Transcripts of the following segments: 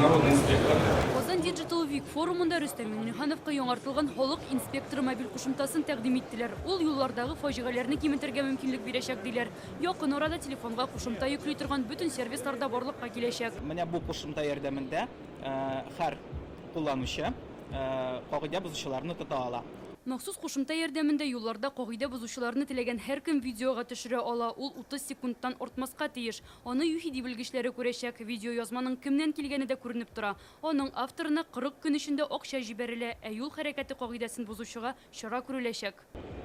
народный инспектор. Озан Digital Week форумында Рөстәм Миңнехановка яңартылган халык инспекторы мобиль кушымтасын тәкъдим иттеләр. Ул юллардагы фаҗигаләрне киметергә мөмкинлек бирәчәк диләр. Якын арада телефонга кушымта йөкле торган бүтән сервисларда барлыкка киләчәк. Менә бу кушымта ярдәмендә һәр кулланучы кагыйдә бозучыларны тота ала. Махсус кушымта ярдәмендә юлларда кагыйдә бозучыларны теләгән һәркем видеога төшерә ала. Ул 30 секундтан артмаска тиеш. Аны UHD белгечләре күрәчәк. Видео язманың кемнән килгәне дә күренеп тора. Аның авторына 40 көн эчендә акча җибәрелә, ә юл хәрәкәте кагыйдәсен бозучыга чара күреләчәк.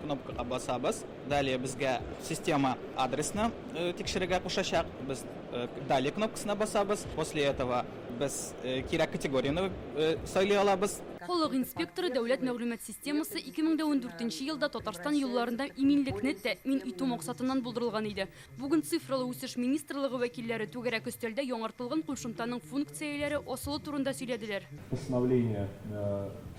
Кнопкага басабыз. Далее безгә система адресны тикшерергә кушачак. Без далее кнопкасына басабыз. После этого без кирәк категорияны сайлый алабыз. Халык инспекторы дәүләт мәгълүмат системасы 2014 елда Татарстан юлларында иминлекне тәэмин итү максатыннан булдырылган иде. Бүген цифрлы үсеш министрлыгы вәкилләре түгәрәк өстәлдә яңартылган кушымтаның функцияләре асылы турында сөйләделәр. Постановление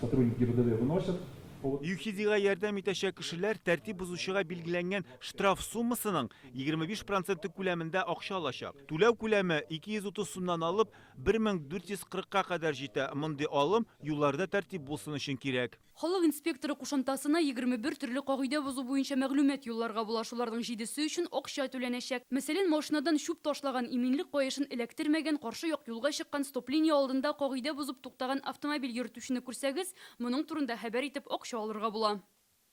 сотрудники ГИБДД выносят. UHD-га ярдәм итәчәк кешеләр тәртип бозучыга билгеләнгән штраф суммасының 25% күләмендә акча алачак. Түләү күләме 230 сумнан алып 1440-ка кадәр җитә. Мондый алым юлларда тәртип булсын өчен кирәк. Халык инспекторы кушымтасына 21 төрле кагыйдә бозу буенча мәгълүмат юлларга була. Шуларның 7-се өчен акча түләнәчәк. Мәсәлән, машинадан шуп ташлаган, иминлек каешын эләктермәгән, каршы як юлга чыккан, стоп-линия алдында кагыйдә бозып туктаган автомобиль йөртүчене күрсәгез, моның турында хәбәр итеп акча алырга була.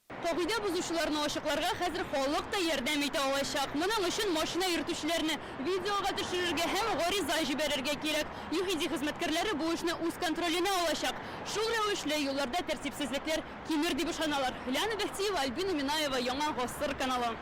Кагыйдә бозучыларны ачыкларга хәзер халык та ярдәм итә алачак. Моның өчен машина йөртүчеләрне видеога төшерергә һәм гариза җибәрергә кирәк. UHD хезмәткәрләре бу эшне үз контроленә алачак. Шул рәвешле юлларда тәртипсезлекләр кимер дип ышаналар. Ляна Бәхтиева, Альбина Минаева, Яңа Гасыр каналы.